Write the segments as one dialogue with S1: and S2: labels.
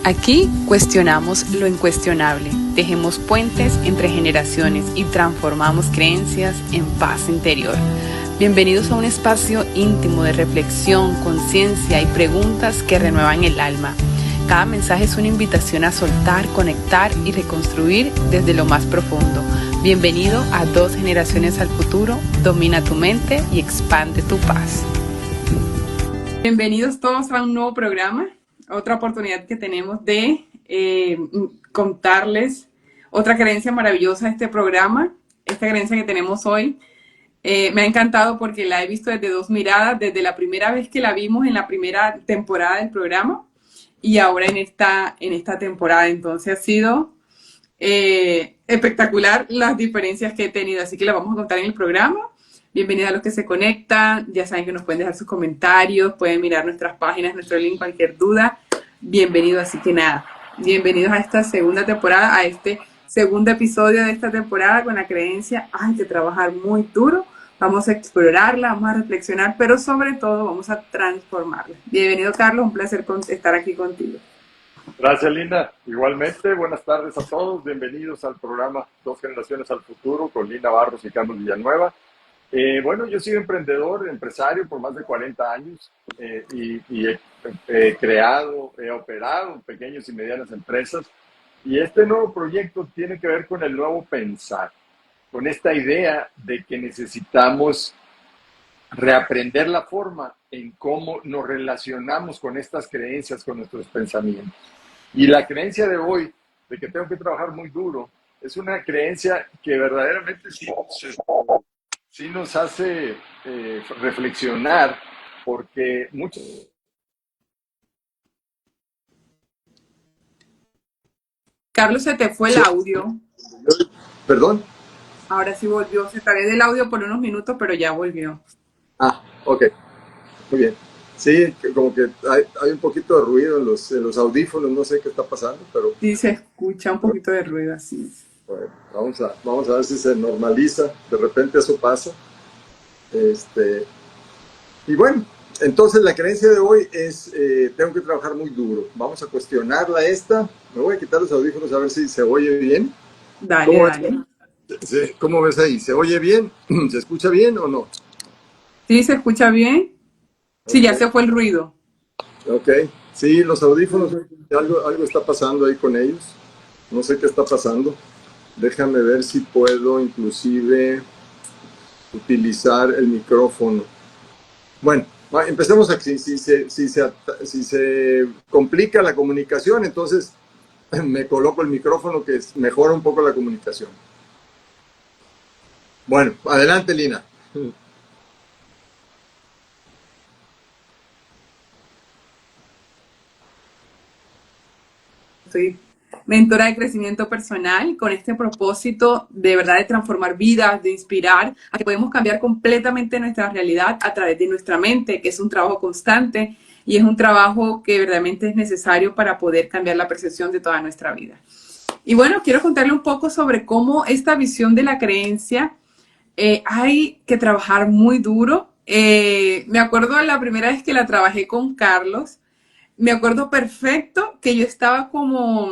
S1: Aquí cuestionamos lo incuestionable, tejemos puentes entre generaciones y transformamos creencias en paz interior. Bienvenidos a un espacio íntimo de reflexión, conciencia y preguntas que renuevan el alma. Cada mensaje es una invitación a soltar, conectar y reconstruir desde lo más profundo. Bienvenido a 2 generaciones al futuro, domina tu mente y expande tu paz. Bienvenidos todos a un nuevo programa. Otra oportunidad que tenemos de contarles otra creencia maravillosa de este programa. Esta creencia que tenemos hoy me ha encantado porque la he visto desde 2 miradas, desde la primera vez que la vimos en la primera temporada del programa y ahora en esta temporada. Entonces ha sido espectacular las diferencias que he tenido, así que las vamos a contar en el programa. Bienvenidos a los que se conectan, ya saben que nos pueden dejar sus comentarios, pueden mirar nuestras páginas, nuestro link, cualquier duda, bienvenidos, así que nada, bienvenidos a esta segunda temporada, a este segundo episodio de esta temporada con la creencia, hay que trabajar muy duro, vamos a explorarla, vamos a reflexionar, pero sobre todo vamos a transformarla. Bienvenido Carlos, un placer estar aquí contigo.
S2: Gracias, Linda. Igualmente, buenas tardes a todos. Bienvenidos al programa 2 Generaciones al Futuro con Linda Barros y Carlos Villanueva. Bueno, yo he sido emprendedor, empresario por más de 40 años y he creado, he operado pequeñas y medianas empresas. Y este nuevo proyecto tiene que ver con el nuevo pensar, con esta idea de que necesitamos reaprender la forma en cómo nos relacionamos con estas creencias, con nuestros pensamientos. Y la creencia de hoy, de que tengo que trabajar muy duro, es una creencia que verdaderamente sí nos hace reflexionar, porque muchos...
S1: Carlos, se te fue el audio.
S2: ¿Perdón?
S1: Ahora sí volvió, se te había del audio por unos minutos, pero ya volvió.
S2: Ah, ok, muy bien. Sí, como que hay un poquito de ruido en los audífonos, no sé qué está pasando, pero...
S1: Sí, se escucha un poquito de ruido así.
S2: Bueno, vamos a ver si se normaliza, de repente eso pasa. Y bueno, entonces la creencia de hoy es, tengo que trabajar muy duro. Vamos a cuestionarla esta. Me voy a quitar los audífonos a ver si se oye bien.
S1: Dale, dale.
S2: Sí, ¿cómo ves ahí? ¿Se oye bien? ¿Se escucha bien o no?
S1: ¿Sí se escucha bien? Sí, ya
S2: Okay.
S1: se fue el ruido.
S2: Ok, sí, los audífonos, algo está pasando ahí con ellos. No sé qué está pasando. Déjame ver si puedo inclusive utilizar el micrófono. Bueno, empecemos aquí. Si se complica la comunicación, entonces me coloco el micrófono que mejora un poco la comunicación. Bueno, adelante, Lina.
S1: Soy mentora de crecimiento personal con este propósito de verdad de transformar vidas, de inspirar a que podemos cambiar completamente nuestra realidad a través de nuestra mente, que es un trabajo constante y es un trabajo que verdaderamente es necesario para poder cambiar la percepción de toda nuestra vida. Y bueno, quiero contarle un poco sobre cómo esta visión de la creencia hay que trabajar muy duro. Me acuerdo de la primera vez que la trabajé con Carlos, me acuerdo perfecto que yo estaba como,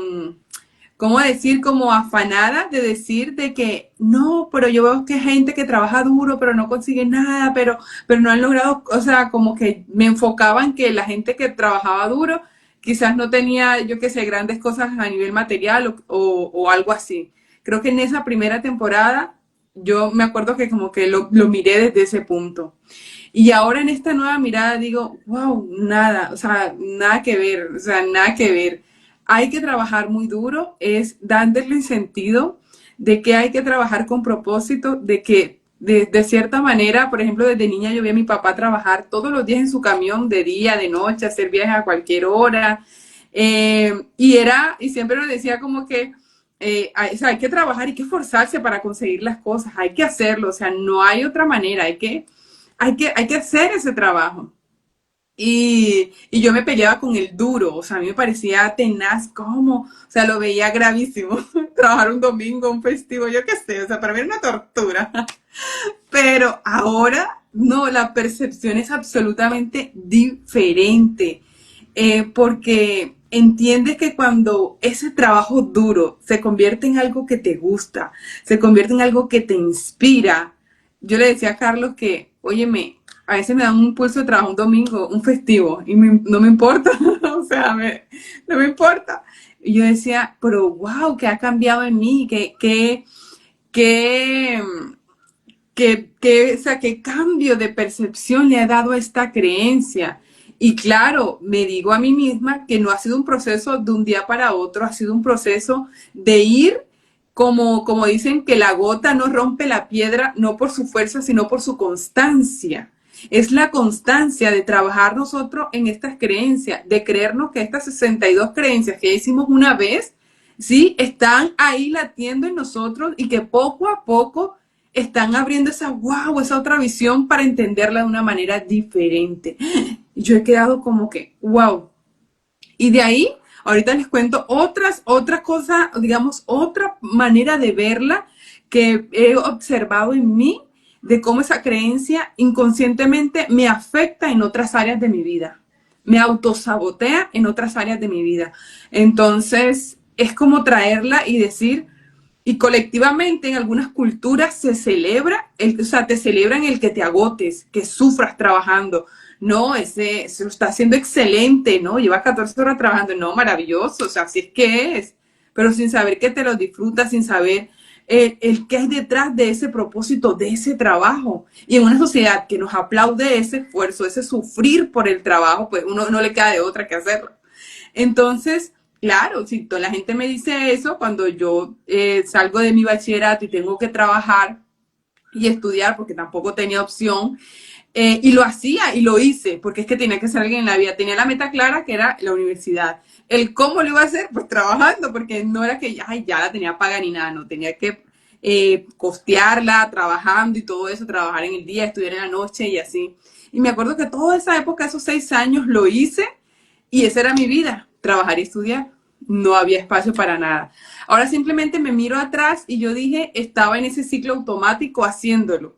S1: ¿cómo decir? Como afanada de decir de que no, pero yo veo que hay gente que trabaja duro, pero no consigue nada, pero no han logrado, o sea, como que me enfocaba en que la gente que trabajaba duro quizás no tenía, yo qué sé, grandes cosas a nivel material o algo así. Creo que en esa primera temporada yo me acuerdo que como que lo miré desde ese punto. Y ahora en esta nueva mirada digo, wow, nada, o sea, nada que ver, o sea, nada que ver. Hay que trabajar muy duro, es dándole sentido de que hay que trabajar con propósito, de que de cierta manera, por ejemplo, desde niña yo vi a mi papá trabajar todos los días en su camión, de día, de noche, hacer viajes a cualquier hora. Y siempre nos decía como que o sea, hay que trabajar, hay que esforzarse para conseguir las cosas, hay que hacerlo, o sea, no hay otra manera, hay que hacer ese trabajo. Y yo me peleaba con el duro, o sea, a mí me parecía tenaz, ¿cómo? O sea, lo veía gravísimo. Trabajar un domingo, un festivo, yo qué sé, o sea, para mí era una tortura. Pero ahora, no, la percepción es absolutamente diferente. Porque entiendes que cuando ese trabajo duro se convierte en algo que te gusta, se convierte en algo que te inspira. Yo le decía a Carlos que, óyeme, a veces me dan un pulso de trabajo un domingo, un festivo, y no me importa, o sea, no me importa. Y yo decía, pero wow, ¿qué ha cambiado en mí? ¿Qué, o sea, qué cambio de percepción le ha dado a esta creencia? Y claro, me digo a mí misma que no ha sido un proceso de un día para otro, ha sido un proceso de ir, como dicen, que la gota no rompe la piedra, no por su fuerza, sino por su constancia. Es la constancia de trabajar nosotros en estas creencias, de creernos que estas 62 creencias que hicimos una vez, sí, están ahí latiendo en nosotros y que poco a poco están abriendo esa otra visión para entenderla de una manera diferente. Y yo he quedado como que, wow. Y de ahí, ahorita les cuento otra cosa, digamos, otra manera de verla que he observado en mí, de cómo esa creencia inconscientemente me afecta en otras áreas de mi vida, me autosabotea en otras áreas de mi vida. Entonces, es como traerla y decir, y colectivamente en algunas culturas se celebra, o sea, te celebran el que te agotes, que sufras trabajando. No, ese se lo está haciendo excelente, ¿no? Llevas 14 horas trabajando, no, maravilloso, o sea, así es que es, pero sin saber que te lo disfrutas, sin saber qué hay detrás de ese propósito, de ese trabajo. Y en una sociedad que nos aplaude ese esfuerzo, ese sufrir por el trabajo, pues uno no le queda de otra que hacerlo. Entonces, claro, si toda la gente me dice eso, cuando yo salgo de mi bachillerato y tengo que trabajar y estudiar, porque tampoco tenía opción, y lo hacía y lo hice, porque es que tenía que ser alguien en la vida. Tenía la meta clara que era la universidad. El cómo lo iba a hacer, pues trabajando, porque no era que ay, ya la tenía paga ni nada, no, tenía que costearla, trabajando y todo eso, trabajar en el día, estudiar en la noche y así. Y me acuerdo que toda esa época, esos 6 años, lo hice y esa era mi vida, trabajar y estudiar. No había espacio para nada. Ahora simplemente me miro atrás y yo dije, estaba en ese ciclo automático haciéndolo.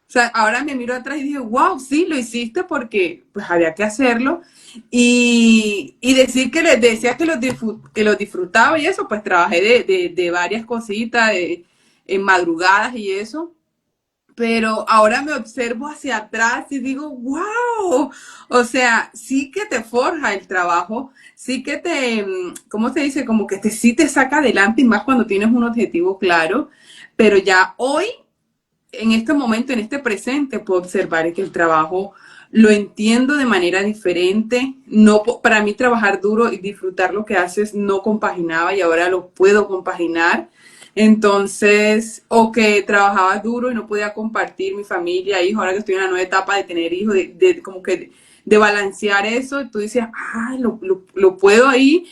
S1: O sea, ahora me miro atrás y dije, wow, sí, lo hiciste porque pues había que hacerlo. Y decir que les decía que lo disfrutaba y eso, pues trabajé de varias cositas, en madrugadas y eso, pero ahora me observo hacia atrás y digo, wow, o sea, sí que te forja el trabajo, sí que ¿cómo se dice? Como que sí te saca adelante y más cuando tienes un objetivo claro, pero ya hoy, en este momento, en este presente, puedo observar que el trabajo lo entiendo de manera diferente. No, para mí trabajar duro y disfrutar lo que haces no compaginaba y ahora lo puedo compaginar. Entonces, o que trabajaba duro y no podía compartir mi familia, hijos, ahora que estoy en la nueva etapa de tener hijos, como que de balancear eso, tú dices, ah, lo puedo ahí,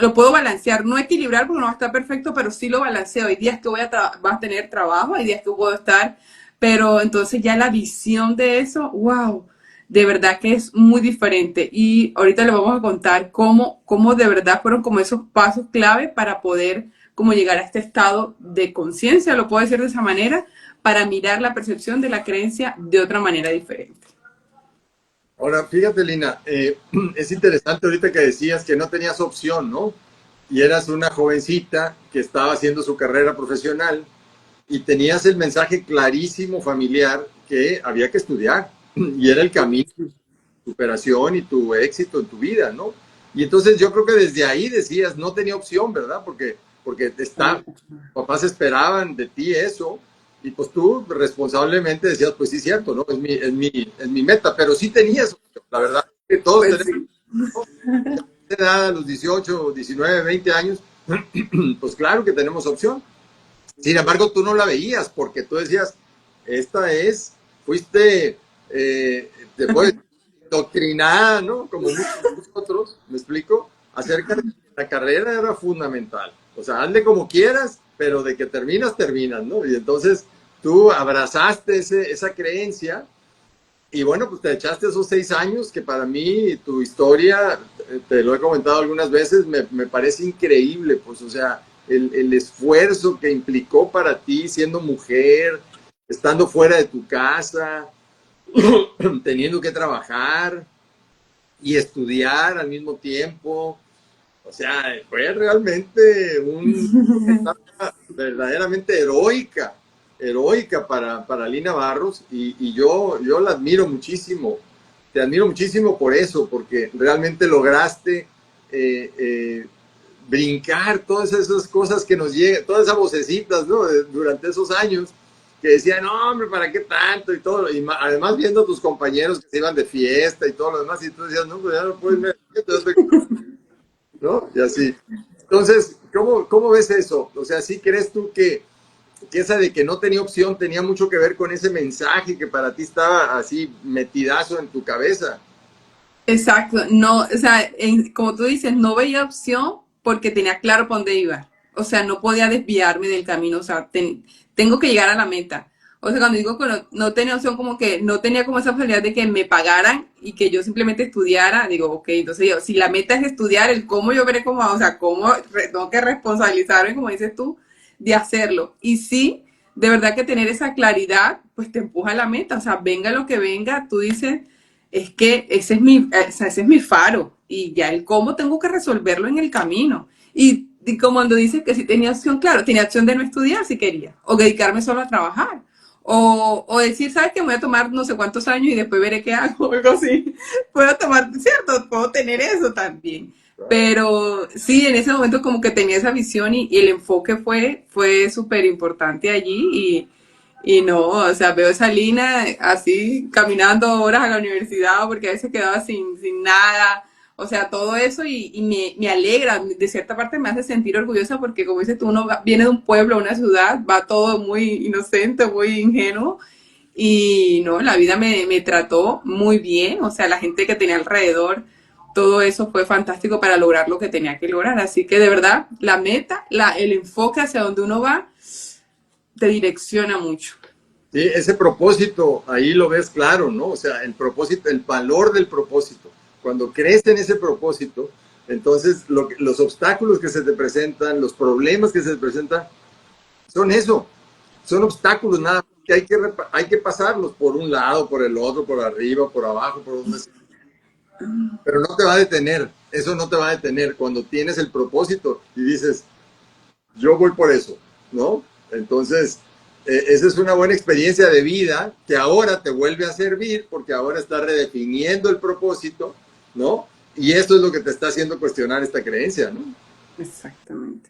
S1: lo puedo balancear, no equilibrar porque no va a estar perfecto, pero sí lo balanceo. Hay días que vas a tener trabajo, hay días que puedo estar, pero entonces ya la visión de eso, wow, de verdad que es muy diferente. Y ahorita le vamos a contar cómo de verdad fueron como esos pasos clave para poder como llegar a este estado de conciencia, lo puedo decir de esa manera, para mirar la percepción de la creencia de otra manera diferente.
S2: Ahora, fíjate, Lina, es interesante ahorita que decías que no tenías opción, ¿no? Y eras una jovencita que estaba haciendo su carrera profesional y tenías el mensaje clarísimo familiar que había que estudiar y era el camino, tu superación y tu éxito en tu vida, ¿no? Y entonces yo creo que desde ahí decías, no tenía opción, ¿verdad? Porque papás esperaban de ti eso y pues tú responsablemente decías, pues sí, cierto, ¿no? Es mi meta, pero sí tenías opción, la verdad, que todos
S1: Pues
S2: tenemos
S1: sí.
S2: edad a los 18, 19, 20 años, pues claro que tenemos opción. Sin embargo, tú no la veías porque tú decías, fuiste, después doctrinada, ¿no? Como muchos otros, ¿me explico? Acerca de que la carrera era fundamental. O sea, hazle como quieras, pero de que terminas, terminas, ¿no? Y entonces tú abrazaste esa creencia y bueno, pues te echaste esos 6 años que para mí, tu historia, te lo he comentado algunas veces, me parece increíble, pues, o sea, el esfuerzo que implicó para ti siendo mujer, estando fuera de tu casa, teniendo que trabajar y estudiar al mismo tiempo.
S3: O sea, fue realmente una etapa verdaderamente heroica, heroica para Lina Barros y yo la admiro muchísimo. Te admiro muchísimo por eso, porque realmente lograste eh, eh, brincar todas esas cosas que nos llegan, todas esas vocecitas, ¿no? Durante esos años que decían, no, hombre, ¿para qué tanto? Y todo, y además viendo a tus compañeros que se iban de fiesta y todo lo demás, y tú decías, no, pues ya no puedes ver, ¿no? Y así. Entonces, ¿cómo ves eso? O sea, ¿sí crees tú que esa de que no tenía opción tenía mucho que ver con ese mensaje que para ti estaba así metidazo en tu cabeza?
S1: Exacto, no, o sea, como tú dices, no veía opción porque tenía claro para dónde iba. O sea, no podía desviarme del camino, o sea, tengo que llegar a la meta. O sea, cuando digo que no tenía opción, como que no tenía como esa posibilidad de que me pagaran y que yo simplemente estudiara, digo, ok, entonces yo, si la meta es estudiar, el cómo yo veré cómo, o sea, cómo tengo que responsabilizarme, como dices tú, de hacerlo. Y sí, de verdad que tener esa claridad, pues te empuja a la meta, o sea, venga lo que venga, tú dices es que ese es mi faro y ya el cómo tengo que resolverlo en el camino. Y como cuando dices que si tenía opción, claro, tenía opción de no estudiar si quería, o dedicarme solo a trabajar, o decir, ¿sabes qué? Me voy a tomar no sé cuántos años y después veré qué hago, algo así. Puedo tomar, ¿cierto? Puedo tener eso también. Pero sí, en ese momento como que tenía esa visión y el enfoque fue súper importante allí y no, o sea, veo esa Lina así caminando horas a la universidad porque a veces quedaba sin nada, o sea, todo eso y me alegra, de cierta parte me hace sentir orgullosa porque como dices tú, viene de un pueblo a una ciudad, va todo muy inocente, muy ingenuo y no, la vida me trató muy bien, o sea, la gente que tenía alrededor, todo eso fue fantástico para lograr lo que tenía que lograr, así que de verdad, la meta, el enfoque hacia donde uno va, te direcciona mucho.
S3: Sí, ese propósito, ahí lo ves claro, ¿no? O sea, el propósito, el valor del propósito. Cuando crees en ese propósito, entonces los obstáculos que se te presentan, los problemas que se te presentan, son eso, son obstáculos nada más que hay que pasarlos por un lado, por el otro, por arriba, por abajo, por donde sea. Pero no te va a detener, eso no te va a detener cuando tienes el propósito y dices, yo voy por eso, ¿no? Entonces, esa es una buena experiencia de vida que ahora te vuelve a servir porque ahora estás redefiniendo el propósito, ¿no? Y esto es lo que te está haciendo cuestionar esta creencia, ¿no?
S1: Exactamente.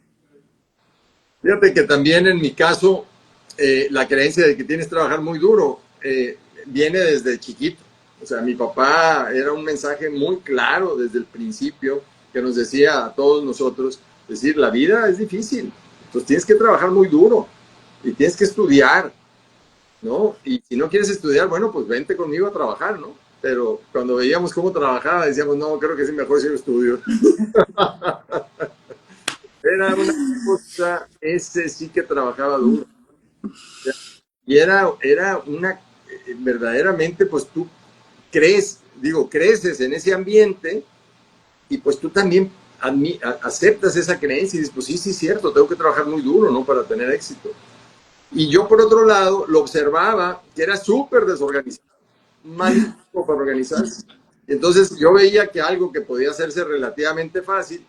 S3: Fíjate que también en mi caso, la creencia de que tienes que trabajar muy duro viene desde chiquito. O sea, mi papá era un mensaje muy claro desde el principio que nos decía a todos nosotros, decir, la vida es difícil, entonces tienes que trabajar muy duro y tienes que estudiar, ¿no? Y si no quieres estudiar, bueno, pues vente conmigo a trabajar, ¿no? Pero cuando veíamos cómo trabajaba, decíamos, no, creo que es mejor si yo estudio. Era una cosa, ese sí que trabajaba duro. Y era una, verdaderamente, pues tú creces en ese ambiente y pues tú también aceptas esa creencia y dices, pues sí, sí, es cierto, tengo que trabajar muy duro, ¿no? Para tener éxito. Y yo, por otro lado, lo observaba que era súper desorganizado, malísimo para organizarse. Entonces yo veía que algo que podía hacerse relativamente fácil,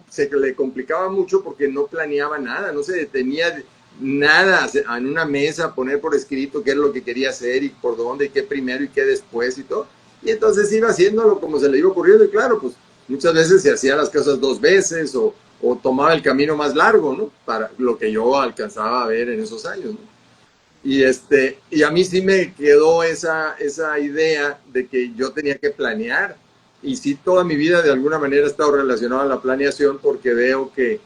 S3: se le complicaba mucho porque no planeaba nada, no se detenía nada en una mesa, poner por escrito qué es lo que quería hacer y por dónde, y qué primero y qué después y todo. Y entonces iba haciéndolo como se le iba ocurriendo y claro, pues muchas veces se hacía las cosas dos veces o tomaba el camino más largo, ¿no? Para lo que yo alcanzaba a ver en esos años, ¿no? Y a mí sí me quedó esa idea de que yo tenía que planear. Y sí, toda mi vida de alguna manera he estado relacionado a la planeación porque veo que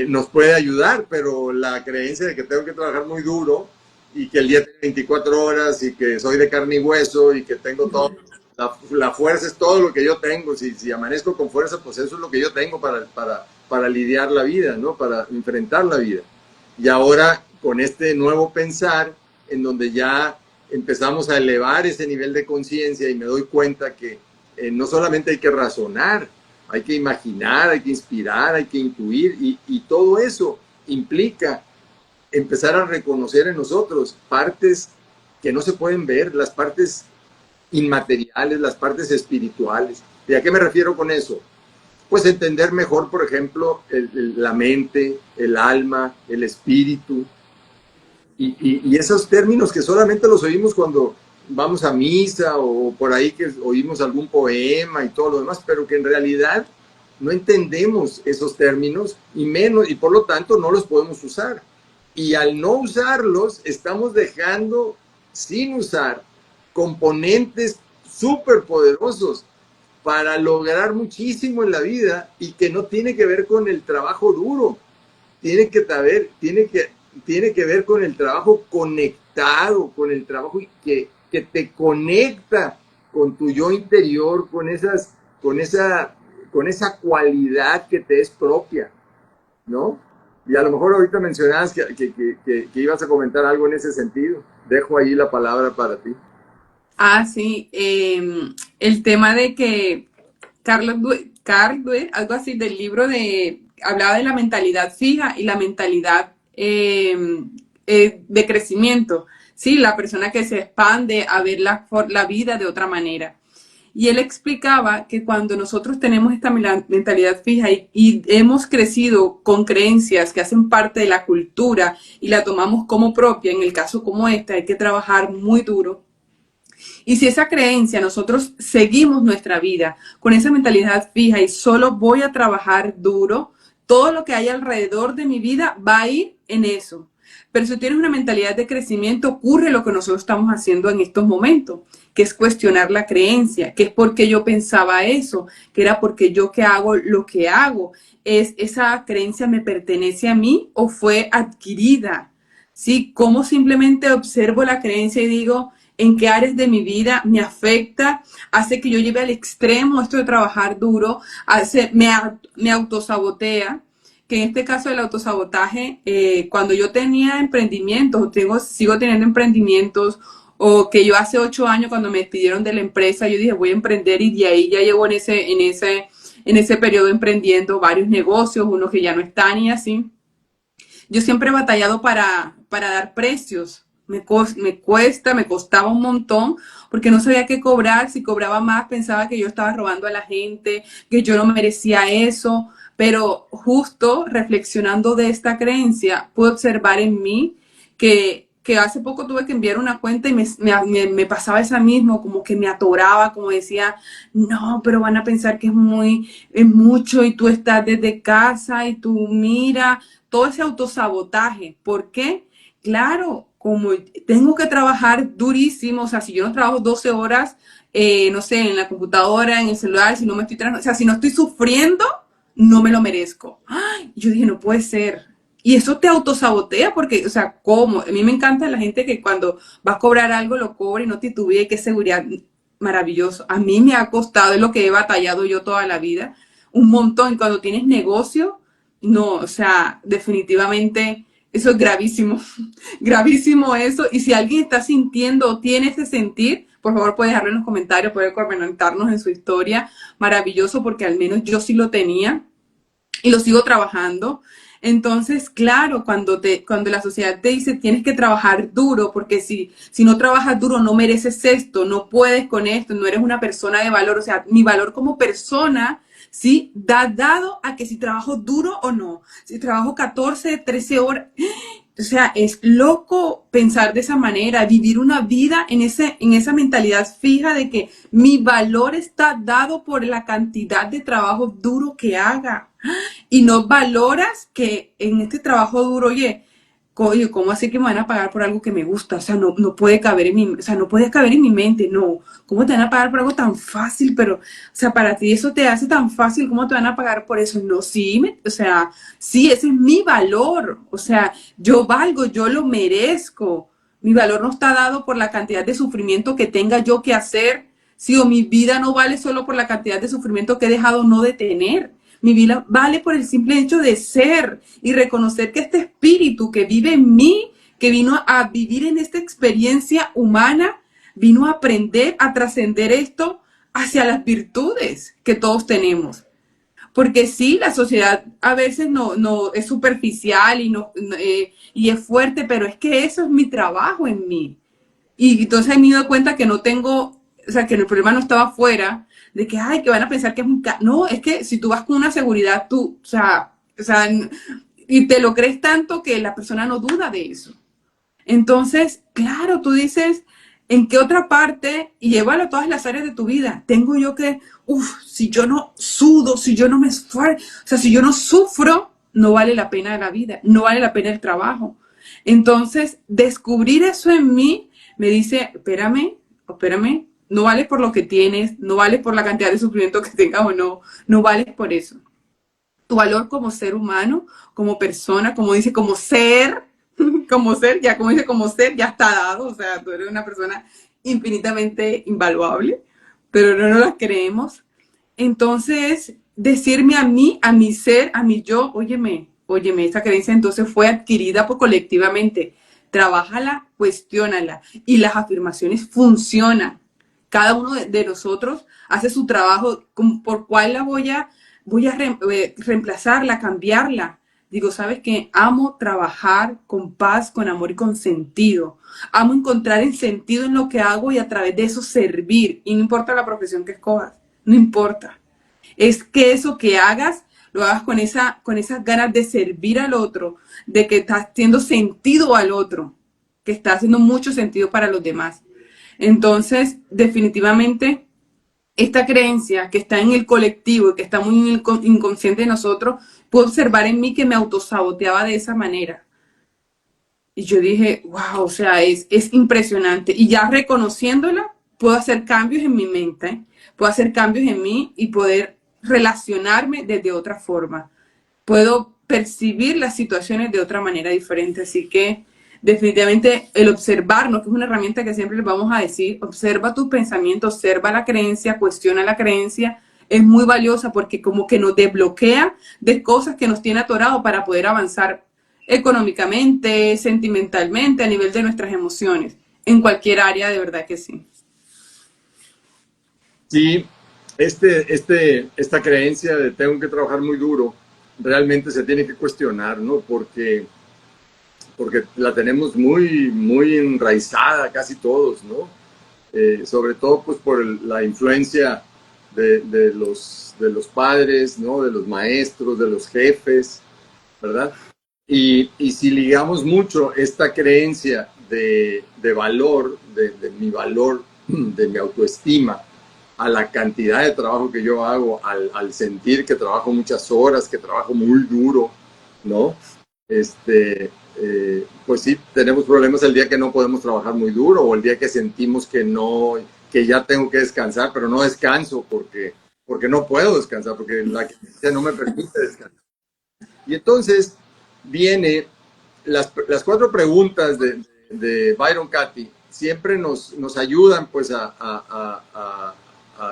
S3: nos puede ayudar, pero la creencia de que tengo que trabajar muy duro y que el día tiene 24 horas y que soy de carne y hueso y que tengo todo, la fuerza es todo lo que yo tengo. Si amanezco con fuerza, pues eso es lo que yo tengo para lidiar la vida, ¿no? Para enfrentar la vida. Y ahora con este nuevo pensar, en donde ya empezamos a elevar ese nivel de conciencia y me doy cuenta que no solamente hay que razonar, hay que imaginar, hay que inspirar, hay que intuir y todo eso implica empezar a reconocer en nosotros partes que no se pueden ver, las partes inmateriales, las partes espirituales. ¿Y a qué me refiero con eso? pues entender mejor, por ejemplo, la mente, el alma, el espíritu, y esos términos que solamente los oímos cuando vamos a misa o por ahí que oímos algún poema y todo lo demás, pero que en realidad no entendemos esos términos y menos, y por lo tanto no los podemos usar. Y al no usarlos, estamos dejando sin usar componentes súper poderosos para lograr muchísimo en la vida y que no tiene que ver con el trabajo duro, tiene que ver con el trabajo conectado, con el trabajo que te conecta con tu yo interior, con esa cualidad que te es propia, ¿no? Y a lo mejor ahorita mencionabas que ibas a comentar algo en ese sentido. Dejo ahí la palabra para ti.
S1: Ah, sí, el tema de que Carl Dweck, algo así del libro hablaba de la mentalidad fija y la mentalidad de crecimiento, sí, la persona que se expande a ver la vida de otra manera. Y él explicaba que cuando nosotros tenemos esta mentalidad fija y hemos crecido con creencias que hacen parte de la cultura y la tomamos como propia, en el caso como este, hay que trabajar muy duro. Y si esa creencia nosotros seguimos nuestra vida con esa mentalidad fija y solo voy a trabajar duro, todo lo que hay alrededor de mi vida va a ir en eso. Pero si tienes una mentalidad de crecimiento, ocurre lo que nosotros estamos haciendo en estos momentos, que es cuestionar la creencia, que es porque yo pensaba eso, que era porque yo que hago lo que hago. ¿Esa creencia me pertenece a mí o fue adquirida? ¿Sí? ¿Cómo simplemente observo la creencia y digo, en qué áreas de mi vida me afecta, hace que yo lleve al extremo esto de trabajar duro, me autosabotea, que en este caso del autosabotaje, cuando yo tenía emprendimientos, sigo teniendo emprendimientos, o que yo hace 8 años cuando me despidieron de la empresa, yo dije voy a emprender y de ahí ya llevo en ese periodo emprendiendo varios negocios, unos que ya no están y así. Yo siempre he batallado para dar precios. Me costaba un montón porque no sabía qué cobrar. Si cobraba más, pensaba que yo estaba robando a la gente, que yo no merecía eso. Pero justo reflexionando de esta creencia, pude observar en mí que hace poco tuve que enviar una cuenta y me pasaba esa mismo, como que me atoraba, como decía, no, pero van a pensar que es mucho y tú estás desde casa y tú mira, todo ese autosabotaje. ¿Por qué? Claro, como tengo que trabajar durísimo, o sea, si yo no trabajo 12 horas, no sé, en la computadora, en el celular, si no me estoy o sea, si no estoy sufriendo, no me lo merezco. Ay, yo dije, no puede ser. Y eso te autosabotea porque, o sea, ¿cómo? A mí me encanta la gente que cuando va a cobrar algo lo cobra y no titubea y qué seguridad. Maravilloso. A mí me ha costado, es lo que he batallado yo toda la vida, un montón. Y cuando tienes negocio, no, o sea, definitivamente eso es gravísimo, gravísimo eso. Y si alguien está sintiendo o tiene ese sentir, por favor puede dejarlo en los comentarios, puede comentarnos en su historia. Maravilloso, porque al menos yo sí lo tenía y lo sigo trabajando. Entonces, claro, cuando la sociedad te dice tienes que trabajar duro, porque si no trabajas duro no mereces esto, no puedes con esto, no eres una persona de valor, o sea, mi valor como persona, ¿sí? Dado a que si trabajo duro o no, si trabajo 14, 13 horas, o sea, es loco pensar de esa manera, vivir una vida en esa mentalidad fija de que mi valor está dado por la cantidad de trabajo duro que haga. Y no valoras que en este trabajo duro, oye, ¿cómo así que me van a pagar por algo que me gusta? O sea, no puede caber no puede caber en mi mente, no. ¿Cómo te van a pagar por algo tan fácil? Pero, o sea, para ti eso te hace tan fácil, ¿cómo te van a pagar por eso? No, sí, o sea, sí, ese es mi valor. O sea, yo valgo, yo lo merezco. Mi valor no está dado por la cantidad de sufrimiento que tenga yo que hacer. Sí, o mi vida no vale solo por la cantidad de sufrimiento que he dejado no de tener. Mi vida vale por el simple hecho de ser y reconocer que este espíritu que vive en mí, que vino a vivir en esta experiencia humana, vino a aprender a trascender esto hacia las virtudes que todos tenemos. Porque sí, la sociedad a veces no es superficial y es fuerte, pero es que eso es mi trabajo en mí. Y entonces me he dado cuenta que no tengo o sea, que el problema no estaba afuera, de que, ay, que van a pensar que es un... No, es que si tú vas con una seguridad, tú, o sea, y te lo crees tanto que la persona no duda de eso. Entonces, claro, tú dices, ¿en qué otra parte? Y llévalo a todas las áreas de tu vida. Tengo yo que, si yo no sudo, si yo no me esfuerzo, o sea, si yo no sufro, no vale la pena la vida, no vale la pena el trabajo. Entonces, descubrir eso en mí me dice, espérame, espérame, no vale por lo que tienes, no vale por la cantidad de sufrimiento que tengas o no, no vale por eso. Tu valor como ser humano, como persona, como dice, como ser, como ser, ya como dice, como ser, ya está dado, o sea, tú eres una persona infinitamente invaluable, pero no nos la creemos. Entonces, decirme a mí, a mi ser, a mi yo, óyeme, óyeme, esta creencia entonces fue adquirida por colectivamente. Trabájala, cuestiónala. Y las afirmaciones funcionan. Cada uno de nosotros hace su trabajo. ¿Por cuál la voy a reemplazarla, cambiarla? Digo, ¿sabes qué? Amo trabajar con paz, con amor y con sentido. Amo encontrar el sentido en lo que hago y a través de eso servir. Y no importa la profesión que escojas, no importa. Es que eso que hagas, lo hagas con esas ganas de servir al otro, de que estás haciendo sentido al otro, que está haciendo mucho sentido para los demás. Entonces, definitivamente, esta creencia que está en el colectivo y que está muy en el inconsciente de nosotros, puedo observar en mí que me autosaboteaba de esa manera. Y yo dije, wow, o sea, es impresionante. Y ya reconociéndola, puedo hacer cambios en mi mente, ¿eh? Puedo hacer cambios en mí y poder relacionarme desde otra forma. Puedo percibir las situaciones de otra manera diferente. Así que definitivamente el observarnos, que es una herramienta que siempre les vamos a decir, observa tus pensamientos, observa la creencia, cuestiona la creencia, es muy valiosa porque como que nos desbloquea de cosas que nos tiene atorado para poder avanzar económicamente, sentimentalmente, a nivel de nuestras emociones, en cualquier área, de verdad que sí.
S3: Sí, esta creencia de tengo que trabajar muy duro, realmente se tiene que cuestionar, ¿no? Porque la tenemos muy, muy enraizada casi todos, ¿no? Sobre todo pues por la influencia de los padres, ¿no? De los maestros, de los jefes, ¿verdad? Y si ligamos mucho esta creencia de valor, de mi valor, de mi autoestima, a la cantidad de trabajo que yo hago, al sentir que trabajo muchas horas, que trabajo muy duro, ¿no? Pues sí, tenemos problemas el día que no podemos trabajar muy duro o el día que sentimos que no, que ya tengo que descansar, pero no descanso porque no puedo descansar, porque la creencia no me permite descansar. Y entonces viene las cuatro preguntas de Byron Katie, siempre nos ayudan pues a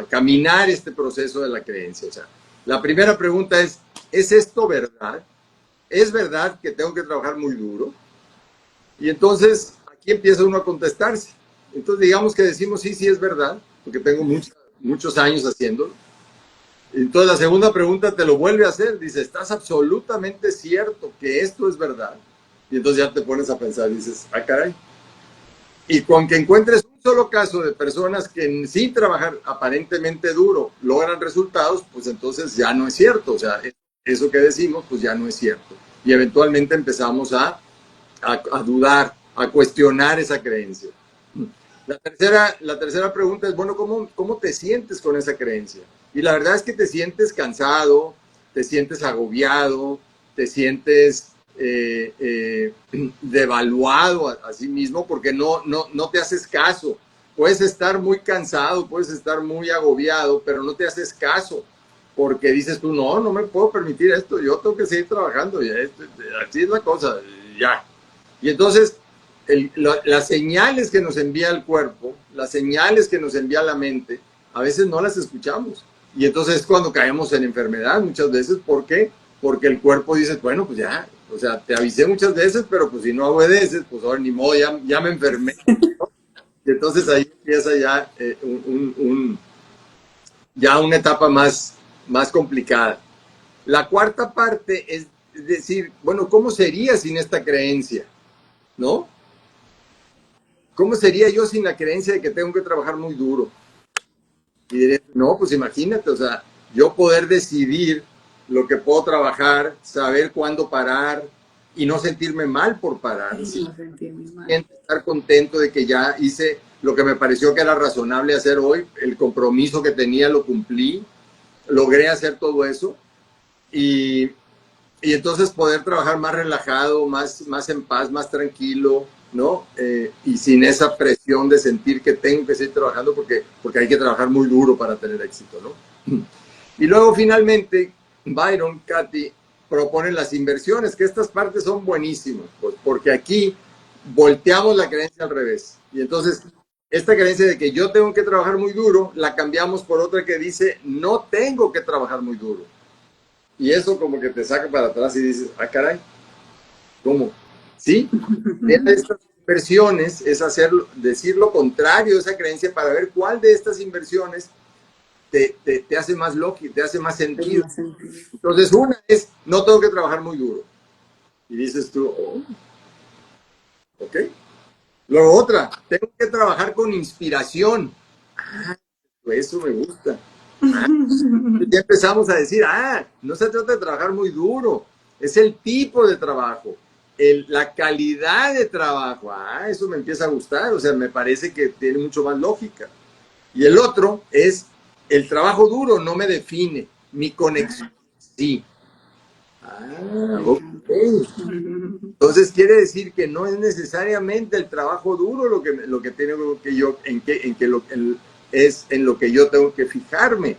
S3: caminar este proceso de la creencia. O sea, la primera pregunta ¿es esto verdad? ¿Es verdad que tengo que trabajar muy duro? Y entonces aquí empieza uno a contestarse. Entonces digamos que decimos sí, sí es verdad, porque tengo muchos años haciéndolo. Entonces la segunda pregunta te lo vuelve a hacer, dice, ¿estás absolutamente cierto que esto es verdad? Y entonces ya te pones a pensar, dices, ah, caray. Y con que encuentres un solo caso de personas que sin trabajar aparentemente duro logran resultados, pues entonces ya no es cierto. O sea, eso que decimos, pues ya no es cierto. Y eventualmente empezamos a dudar, a cuestionar esa creencia. La tercera pregunta es, bueno, ¿cómo te sientes con esa creencia? Y la verdad es que te sientes cansado, te sientes agobiado, te sientes devaluado a sí mismo porque no te haces caso. Puedes estar muy cansado, puedes estar muy agobiado, pero no te haces caso porque dices tú, no me puedo permitir esto, yo tengo que seguir trabajando, ya, así es la cosa, ya. Y entonces, las señales que nos envía el cuerpo, las señales que nos envía la mente, a veces no las escuchamos. Y entonces es cuando caemos en enfermedad muchas veces. ¿Por qué? Porque el cuerpo dice, bueno, pues ya, o sea, te avisé muchas veces, pero pues si no obedeces, pues ahora ni modo, ya me enfermé, ¿no? Y entonces ahí empieza ya ya una etapa más complicada. La cuarta parte es decir, bueno, ¿cómo sería sin esta creencia? ¿No? ¿Cómo sería yo sin la creencia de que tengo que trabajar muy duro? Y diré, no, pues imagínate, o sea, yo poder decidir lo que puedo trabajar, saber cuándo parar y no sentirme mal por parar,
S1: Y no sentirme mal.
S3: estar contento de que ya hice lo que me pareció que era razonable hacer hoy, el compromiso que tenía lo cumplí, logré hacer todo eso y, y entonces poder trabajar más relajado, más en paz, más tranquilo, ¿no? Y sin esa presión de sentir que tengo que seguir trabajando porque hay que trabajar muy duro para tener éxito, ¿no? Y luego finalmente, Byron, Katy, proponen las inversiones, que estas partes son buenísimas, pues, porque aquí volteamos la creencia al revés. Y entonces, esta creencia de que yo tengo que trabajar muy duro, la cambiamos por otra que dice, no tengo que trabajar muy duro. Y eso como que te saca para atrás y dices, ah, caray, ¿cómo? ¿Sí? De estas inversiones es decir lo contrario de esa creencia para ver cuál de estas inversiones te hace más lógico, te hace más sentido. Entonces, una es, no tengo que trabajar muy duro. Y dices tú, oh, ok. Luego otra, tengo que trabajar con inspiración. Ah, eso me gusta. Ah, ya empezamos a decir, no se trata de trabajar muy duro, es el tipo de trabajo, la calidad de trabajo. Eso me empieza a gustar, o sea, me parece que tiene mucho más lógica. Y el otro es, el trabajo duro no me define, mi conexión sí. Ok. Entonces quiere decir que no es necesariamente el trabajo duro lo que tengo que yo, es en lo que yo tengo que fijarme,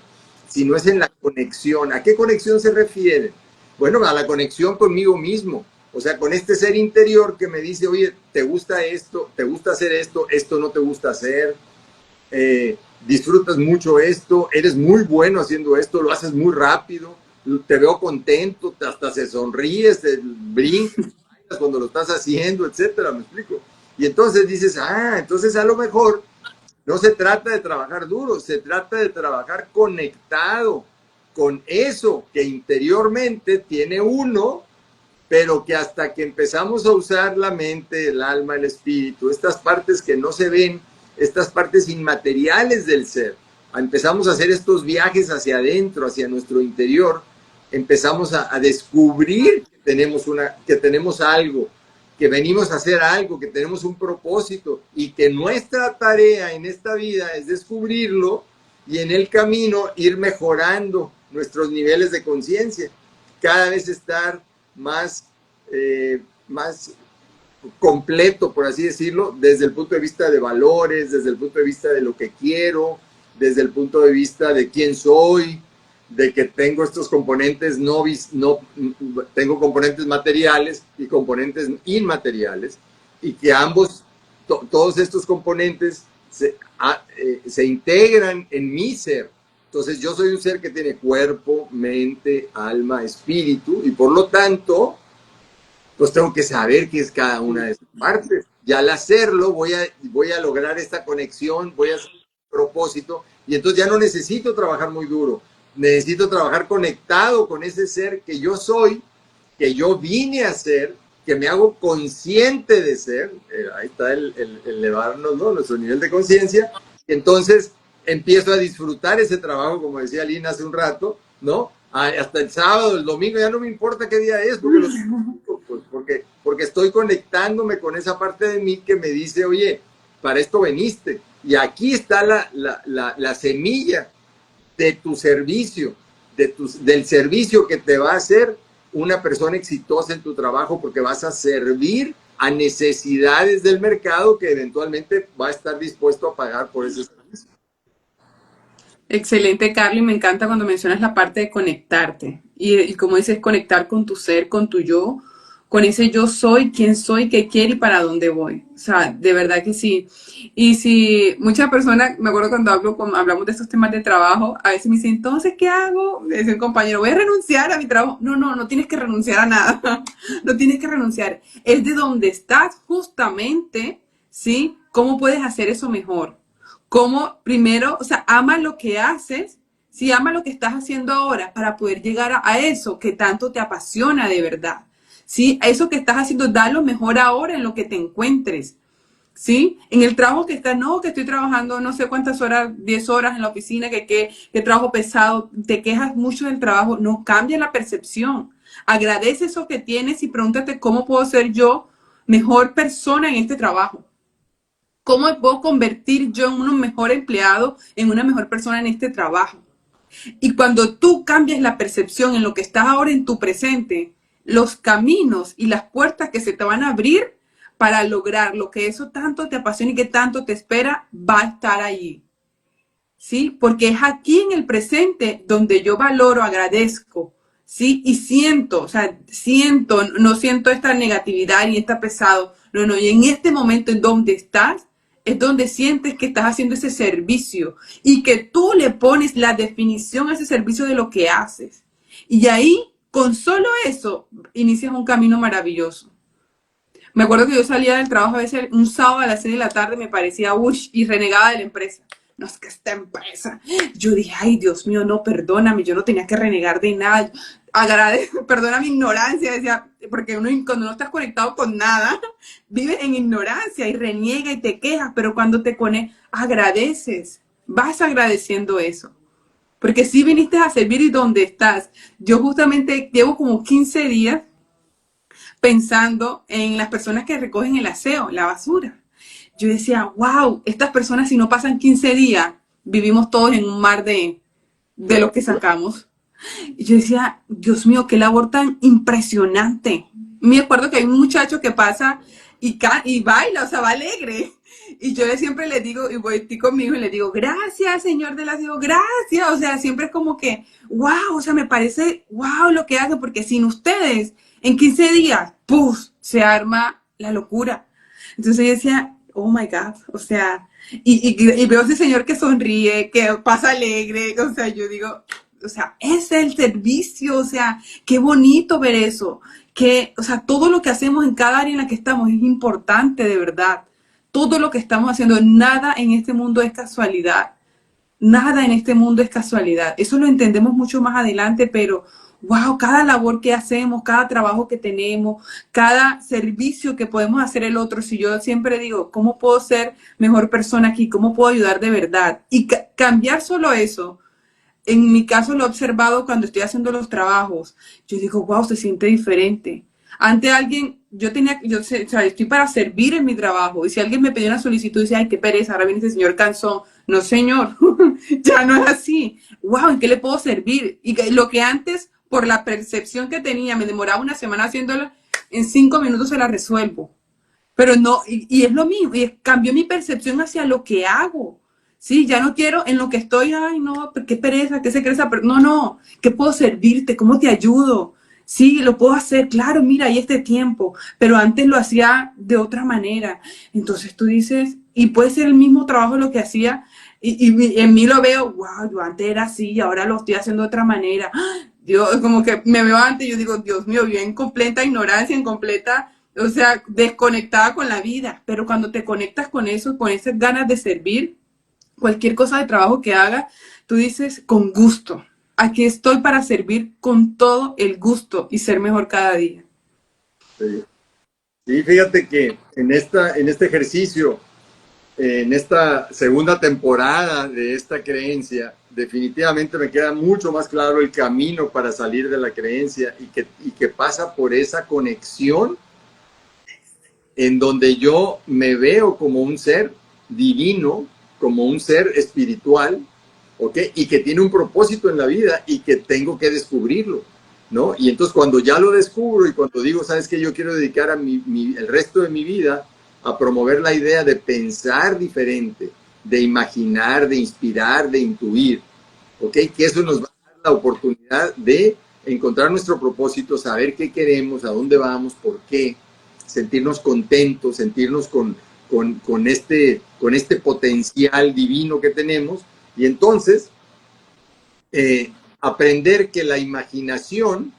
S3: sino es en la conexión. ¿A qué conexión se refiere? Bueno, a la conexión conmigo mismo. O sea, con este ser interior que me dice, oye, ¿te gusta esto? ¿Te gusta hacer esto? ¿Esto no te gusta hacer? Disfrutas mucho esto, eres muy bueno haciendo esto, lo haces muy rápido, te veo contento, hasta se sonríes, te brincas cuando lo estás haciendo, etcétera, me explico. Y entonces dices, entonces a lo mejor no se trata de trabajar duro, se trata de trabajar conectado con eso que interiormente tiene uno, pero que hasta que empezamos a usar la mente, el alma, el espíritu, estas partes que no se ven, estas partes inmateriales del ser, empezamos a hacer estos viajes hacia adentro, hacia nuestro interior, empezamos a descubrir que tenemos algo, que venimos a hacer algo, que tenemos un propósito y que nuestra tarea en esta vida es descubrirlo y en el camino ir mejorando nuestros niveles de conciencia, cada vez estar más completo, por así decirlo, desde el punto de vista de valores, desde el punto de vista de lo que quiero, desde el punto de vista de quién soy, de que tengo estos componentes, no tengo componentes materiales y componentes inmateriales, y que ambos, todos estos componentes se integran en mi ser. Entonces yo soy un ser que tiene cuerpo, mente, alma, espíritu, y por lo tanto, pues tengo que saber qué es cada una de esas partes. Y al hacerlo voy a lograr esta conexión, voy a hacer un propósito, y entonces ya no necesito trabajar muy duro, necesito trabajar conectado con ese ser que yo soy, que yo vine a ser, que me hago consciente de ser. Ahí está el elevarnos, ¿no?, nuestro nivel de conciencia. Entonces empiezo a disfrutar ese trabajo, como decía Lina hace un rato, ¿no? Hasta el sábado, el domingo, ya no me importa qué día es, porque estoy conectándome con esa parte de mí que me dice, oye, para esto veniste. Y aquí está la semilla de tu servicio, del servicio que te va a hacer una persona exitosa en tu trabajo, porque vas a servir a necesidades del mercado que eventualmente va a estar dispuesto a pagar por ese servicio.
S1: Excelente, Carly. Me encanta cuando mencionas la parte de conectarte. Y como dices, conectar con tu ser, con tu yo, con ese yo soy, quién soy, qué quiero y para dónde voy. O sea, de verdad que sí. Y si muchas personas, me acuerdo cuando hablamos de estos temas de trabajo, a veces me dicen, entonces, ¿qué hago? Me dice un compañero, voy a renunciar a mi trabajo. No, no, no tienes que renunciar a nada. No tienes que renunciar. Es de donde estás justamente, ¿sí? ¿Cómo puedes hacer eso mejor? Cómo primero, o sea, ama lo que haces, si ama lo que estás haciendo ahora para poder llegar a eso que tanto te apasiona de verdad. Sí, eso que estás haciendo, da lo mejor ahora en lo que te encuentres. ¿sí? En el trabajo que está, no, que estoy trabajando no sé cuántas horas, 10 horas en la oficina, que trabajo pesado, te quejas mucho del trabajo, no, cambia la percepción. Agradece eso que tienes y pregúntate cómo puedo ser yo mejor persona en este trabajo. ¿Cómo me puedo convertir yo en un mejor empleado, en una mejor persona en este trabajo? Y cuando tú cambias la percepción en lo que estás ahora en tu presente, los caminos y las puertas que se te van a abrir para lograr lo que eso tanto te apasiona y que tanto te espera, va a estar allí. ¿Sí? Porque es aquí en el presente donde yo valoro, agradezco, ¿sí? Y siento, o sea, siento, no siento esta negatividad y esta pesado, no, no, y en este momento en donde estás, es donde sientes que estás haciendo ese servicio y que tú le pones la definición a ese servicio de lo que haces. Y ahí, con solo eso, inicias un camino maravilloso. Me acuerdo que yo salía del trabajo a veces un sábado a las 6 de la tarde, me parecía ush y renegaba de la empresa. No, es que esta empresa. Yo dije, ay, Dios mío, no, perdóname, yo no tenía que renegar de nada. Agradezco, perdona mi ignorancia, decía, porque uno cuando no estás conectado con nada, vives en ignorancia y reniega y te quejas, pero cuando te conectas, agradeces, vas agradeciendo eso. Porque si viniste a servir y donde estás, yo justamente llevo como 15 días pensando en las personas que recogen el aseo, la basura. Yo decía, wow, estas personas si no pasan 15 días, vivimos todos en un mar de lo que sacamos. Y yo decía, Dios mío, qué labor tan impresionante. Me acuerdo que hay un muchacho que pasa y baila, o sea, va alegre. Y yo siempre le digo, y voy conmigo y le digo, gracias, señor de la ciudad, gracias. O sea, siempre es como que, wow, o sea, me parece, wow, lo que hace, porque sin ustedes, en 15 días, ¡puf!, se arma la locura. Entonces yo decía, oh my God, o sea, y veo a ese señor que sonríe, que pasa alegre, o sea, yo digo, o sea, ese es el servicio, o sea, qué bonito ver eso, que, o sea, todo lo que hacemos en cada área en la que estamos es importante, de verdad. Todo lo que estamos haciendo, nada en este mundo es casualidad. Nada en este mundo es casualidad. Eso lo entendemos mucho más adelante, pero wow, cada labor que hacemos, cada trabajo que tenemos, cada servicio que podemos hacer el otro, si yo siempre digo, ¿cómo puedo ser mejor persona aquí? ¿Cómo puedo ayudar de verdad? Y cambiar solo eso. En mi caso lo he observado cuando estoy haciendo los trabajos. Yo digo, wow, se siente diferente. Ante alguien, o sea, estoy para servir en mi trabajo. Y si alguien me pedía una solicitud y dice, ay, qué pereza, ahora viene ese señor cansón. No, señor, ya no es así. Wow, ¿en qué le puedo servir? Y lo que antes, por la percepción que tenía, me demoraba una semana haciéndolo, en 5 minutos se la resuelvo. Pero no, y es lo mismo, y cambió mi percepción hacia lo que hago. Sí, ya no quiero en lo que estoy, ay, no, qué pereza, qué se cree esa, pero no, no, ¿qué puedo servirte? ¿Cómo te ayudo? Sí, lo puedo hacer, claro, mira, hay este tiempo, pero antes lo hacía de otra manera. Entonces tú dices, y puede ser el mismo trabajo lo que hacía, y en mí lo veo, wow, yo antes era así, y ahora lo estoy haciendo de otra manera. Dios, como que me veo antes y yo digo, Dios mío, yo en completa ignorancia, en completa, o sea, desconectada con la vida. Pero cuando te conectas con eso, con esas ganas de servir, cualquier cosa de trabajo que haga, tú dices, con gusto. Aquí estoy para servir con todo el gusto y ser mejor cada día.
S3: Sí. Sí, fíjate que en este ejercicio, en esta segunda temporada de esta creencia, definitivamente me queda mucho más claro el camino para salir de la creencia y que pasa por esa conexión en donde yo me veo como un ser divino, como un ser espiritual, ¿ok? Y que tiene un propósito en la vida y que tengo que descubrirlo, ¿no? Y entonces cuando ya lo descubro y cuando digo, ¿sabes qué? Yo quiero dedicar el resto de mi vida a promover la idea de pensar diferente, de imaginar, de inspirar, de intuir, ¿ok? Que eso nos va a dar la oportunidad de encontrar nuestro propósito, saber qué queremos, a dónde vamos, por qué, sentirnos contentos, sentirnos con este potencial divino que tenemos y entonces aprender que la imaginación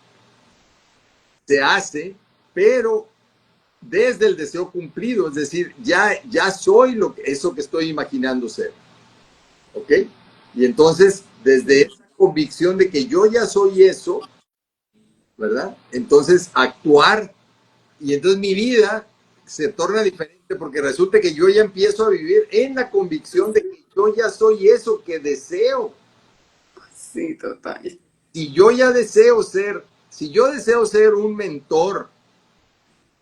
S3: se hace, pero desde el deseo cumplido, es decir, ya soy eso que estoy imaginando ser, ¿ok? Y entonces, desde esa convicción de que yo ya soy eso, ¿verdad? Entonces, actuar, y entonces mi vida se torna diferente porque resulta que yo ya empiezo a vivir en la convicción de que yo ya soy eso que deseo.
S1: Sí, total.
S3: Si yo ya deseo ser, si yo deseo ser un mentor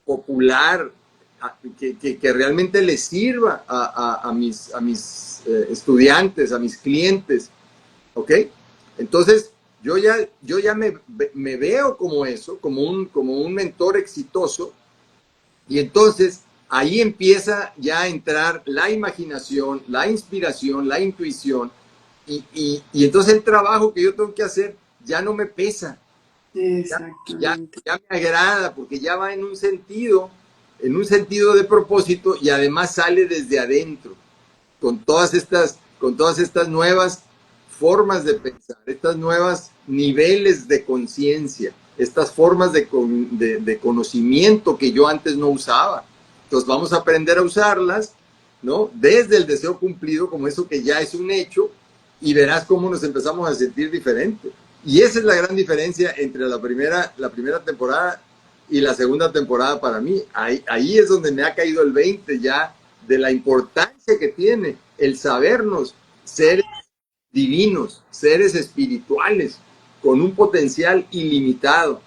S3: popular, que realmente le sirva a mis estudiantes, a mis clientes, ¿ok? Entonces, yo ya me veo como eso, como un mentor exitoso, y entonces ahí empieza ya a entrar la imaginación, la inspiración, la intuición, y entonces el trabajo que yo tengo que hacer ya no me pesa,
S1: Exactamente.
S3: ya me agrada, porque ya va en un sentido de propósito y además sale desde adentro, con todas estas nuevas formas de pensar, estas nuevas niveles de conciencia, estas formas de conocimiento que yo antes no usaba. Entonces vamos a aprender a usarlas, ¿no? Desde el deseo cumplido, como eso que ya es un hecho, y verás cómo nos empezamos a sentir diferente. Y esa es la gran diferencia entre la primera temporada y la segunda temporada para mí. Ahí es donde me ha caído el 20 ya de la importancia que tiene el sabernos seres divinos, seres espirituales, con un potencial ilimitado,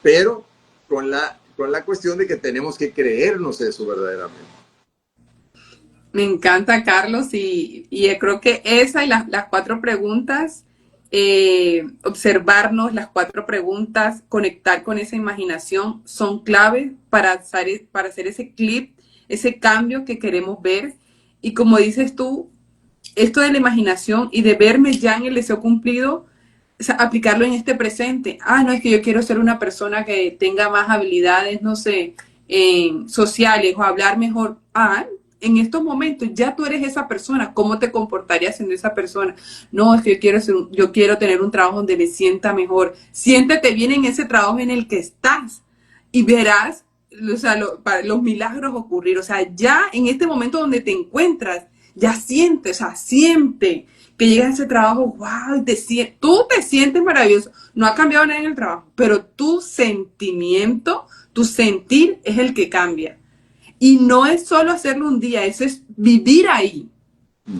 S3: pero con la cuestión de que tenemos que creernos eso verdaderamente.
S1: Me encanta, Carlos, y creo que esa y las cuatro preguntas, observarnos las cuatro preguntas, conectar con esa imaginación, son claves para hacer ese clip, ese cambio que queremos ver. Y como dices tú, esto de la imaginación y de verme ya en el deseo cumplido, o sea, aplicarlo en este presente. Ah, no, es que yo quiero ser una persona que tenga más habilidades, no sé, sociales o hablar mejor. Ah, en estos momentos ya tú eres esa persona. ¿Cómo te comportarías siendo esa persona? No, es que yo quiero tener un trabajo donde me sienta mejor. Siéntete bien en ese trabajo en el que estás y verás, o sea, los milagros ocurrir. O sea, ya en este momento donde te encuentras, ya sientes, o sea, siente que llegas a ese trabajo, wow, tú te sientes maravilloso. No ha cambiado nada en el trabajo, pero tu sentimiento, tu sentir es el que cambia. Y no es solo hacerlo un día, eso es vivir ahí.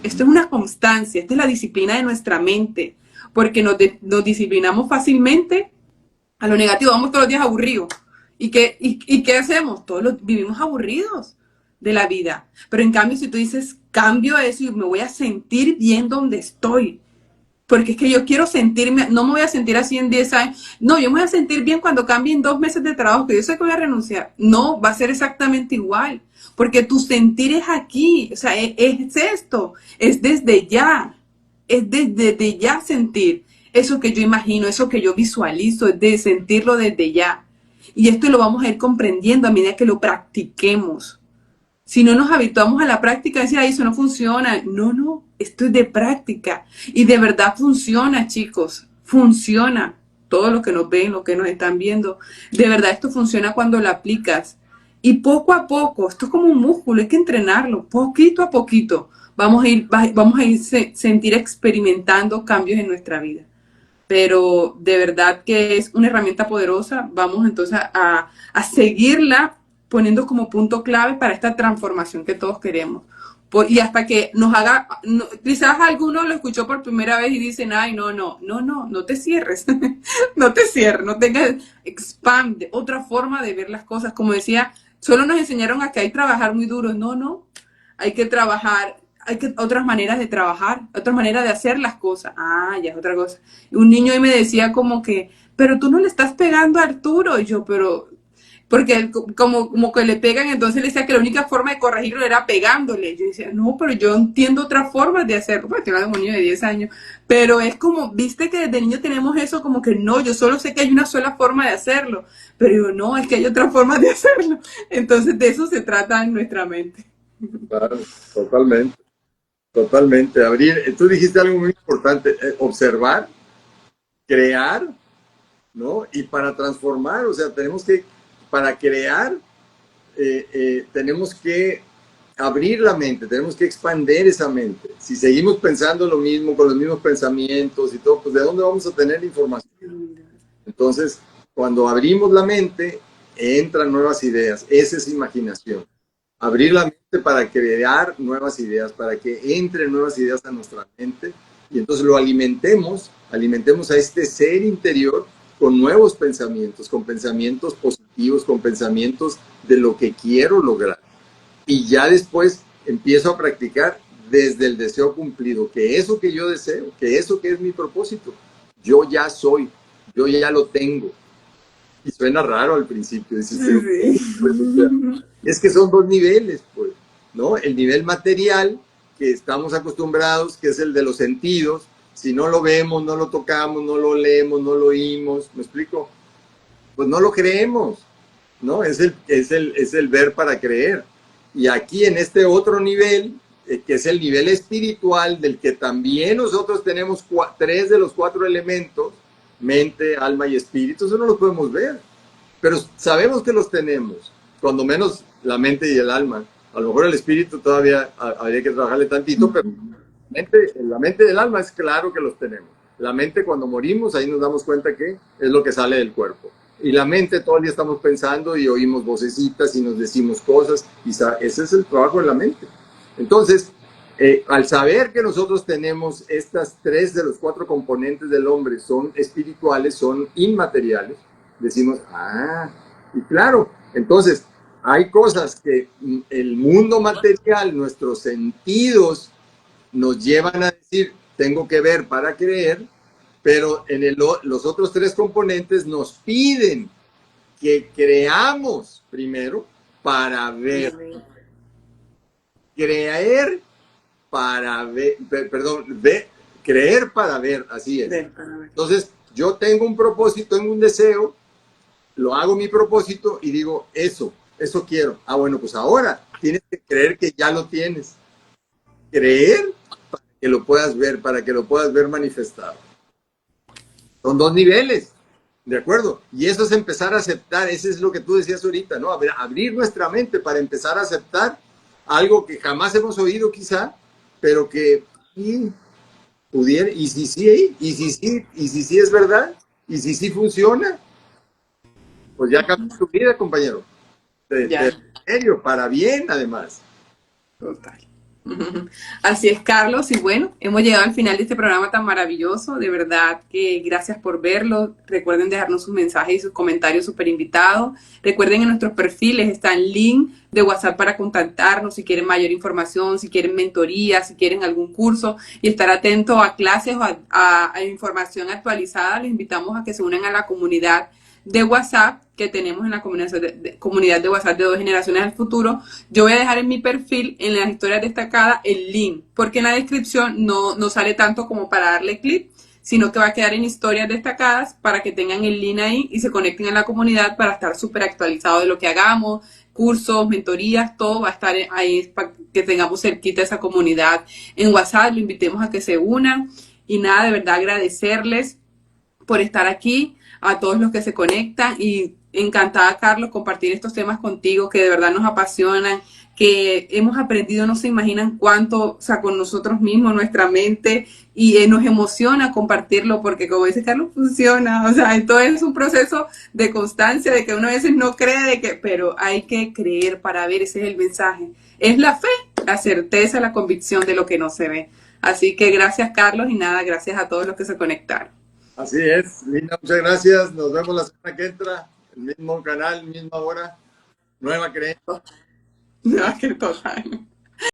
S1: Esto es una constancia, esta es la disciplina de nuestra mente, porque nos disciplinamos fácilmente a lo negativo, vamos todos los días aburridos. ¿Y qué hacemos? Vivimos aburridos de la vida. Pero en cambio, si tú dices, cambio eso y me voy a sentir bien donde estoy, porque es que yo quiero sentirme, no me voy a sentir así en 10 años, no, yo me voy a sentir bien cuando cambien 2 meses de trabajo, que yo sé que voy a renunciar. No, va a ser exactamente igual, porque tu sentir es aquí, o sea, es esto, es desde ya, es desde ya sentir eso que yo imagino, eso que yo visualizo, es de sentirlo desde ya. Y esto lo vamos a ir comprendiendo a medida que lo practiquemos. Si no nos habituamos a la práctica, decir, ay, eso no funciona. No, no, esto es de práctica. Y de verdad funciona, chicos. Funciona. Todos los que nos ven, los que nos están viendo. De verdad esto funciona cuando lo aplicas. Y poco a poco, esto es como un músculo, hay que entrenarlo. Poquito a poquito vamos a ir sentir experimentando cambios en nuestra vida. Pero de verdad que es una herramienta poderosa. Vamos entonces a seguirla poniendo como punto clave para esta transformación que todos queremos. Y hasta que nos haga, no, quizás alguno lo escuchó por primera vez y dicen, ay, no te cierres, no te cierres, no tengas, expande, otra forma de ver las cosas. Como decía, solo nos enseñaron a que hay que trabajar muy duro. No, hay que trabajar, otras maneras de trabajar, otras maneras de hacer las cosas. Ah, ya es otra cosa. Un niño ahí me decía como que, pero tú no le estás pegando a Arturo. Y yo, pero porque él, como que le pegan, entonces le decía que la única forma de corregirlo era pegándole. Yo decía, no, pero yo entiendo otras formas de hacerlo. Pues estoy hablando de un niño de 10 años. Pero es como, viste que desde niño tenemos eso como que no, yo solo sé que hay una sola forma de hacerlo. Pero yo, no, es que hay otras formas de hacerlo. Entonces de eso se trata en nuestra mente.
S3: Claro, totalmente, totalmente. Abrir, tú dijiste algo muy importante, observar, crear, ¿no? Y para transformar, o sea, para crear, tenemos que abrir la mente, tenemos que expandir esa mente. Si seguimos pensando lo mismo, con los mismos pensamientos y todo, pues ¿de dónde vamos a tener información? Entonces, cuando abrimos la mente, entran nuevas ideas. Esa es imaginación. abrir la mente para crear nuevas ideas, para que entren nuevas ideas a nuestra mente y entonces lo alimentemos a este ser interior con nuevos pensamientos, con pensamientos positivos, con pensamientos de lo que quiero lograr. Y ya después empiezo a practicar desde el deseo cumplido, que eso que yo deseo, que eso que es mi propósito, yo ya soy, yo ya lo tengo. Y suena raro al principio, dices, pero
S1: Sí.
S3: pues, o sea, es que son dos niveles, pues, ¿no? El nivel material, que estamos acostumbrados, que es el de los sentidos, si no lo vemos, no lo tocamos, no lo leemos, no lo oímos, ¿me explico? Pues no lo creemos, ¿no? Es el ver para creer. Y aquí en este otro nivel, que es el nivel espiritual, del que también nosotros tenemos tres de los cuatro elementos, mente, alma y espíritu, eso no lo podemos ver, pero sabemos que los tenemos, cuando menos la mente y el alma. A lo mejor el espíritu todavía habría que trabajarle tantito, pero la mente y el alma es claro que los tenemos. La mente cuando morimos, ahí nos damos cuenta que es lo que sale del cuerpo. Y la mente todo el día estamos pensando y oímos vocecitas y nos decimos cosas, y ese es el trabajo de la mente. Entonces, al saber que nosotros tenemos estas tres de los cuatro componentes del hombre, son espirituales, son inmateriales, decimos, y claro, entonces hay cosas que el mundo material, nuestros sentidos, nos llevan a decir, tengo que ver para creer, pero los otros tres componentes nos piden que creamos primero para ver. Creer para ver, perdón, creer para ver, así es. Entonces, yo tengo un propósito, tengo un deseo, lo hago mi propósito y digo, eso quiero. Bueno, pues ahora tienes que creer que ya lo tienes. Creer para que lo puedas ver, para que lo puedas ver manifestado. Son dos niveles, ¿de acuerdo? Y eso es empezar a aceptar, eso es lo que tú decías ahorita, ¿no? Abrir nuestra mente para empezar a aceptar algo que jamás hemos oído quizá, pero que pudiera, y si sí es verdad, y si sí funciona, pues ya cambió tu vida, compañero. En serio, para bien además.
S1: Total. Así es, Carlos. Y bueno, hemos llegado al final de este programa tan maravilloso. De verdad que gracias por verlo. Recuerden dejarnos sus mensajes y sus comentarios súper invitados. Recuerden en nuestros perfiles está el link de WhatsApp para contactarnos si quieren mayor información, si quieren mentoría, si quieren algún curso y estar atentos a clases o a información actualizada. Les invitamos a que se unan a la comunidad de WhatsApp que tenemos en la comunidad de WhatsApp de Dos Generaciones al Futuro. Yo voy a dejar en mi perfil, en las historias destacadas, el link, porque en la descripción no sale tanto como para darle clic, sino que va a quedar en historias destacadas para que tengan el link ahí y se conecten a la comunidad para estar súper actualizados de lo que hagamos, cursos, mentorías, todo va a estar ahí para que tengamos cerquita esa comunidad en WhatsApp. Lo invitemos a que se unan y nada, de verdad agradecerles por estar aquí, a todos los que se conectan y encantada, Carlos, compartir estos temas contigo que de verdad nos apasionan, que hemos aprendido, no se imaginan cuánto, o sea, con nosotros mismos, nuestra mente, y nos emociona compartirlo porque, como dice Carlos, funciona, o sea, todo es un proceso de constancia, de que uno a veces no cree, pero hay que creer para ver, ese es el mensaje. Es la fe, la certeza, la convicción de lo que no se ve. Así que gracias, Carlos, y nada, gracias a todos los que se conectaron.
S3: Así es, Lina, muchas gracias. Nos vemos la semana que entra, el mismo canal, misma hora, nueva creencia.
S1: No, que total.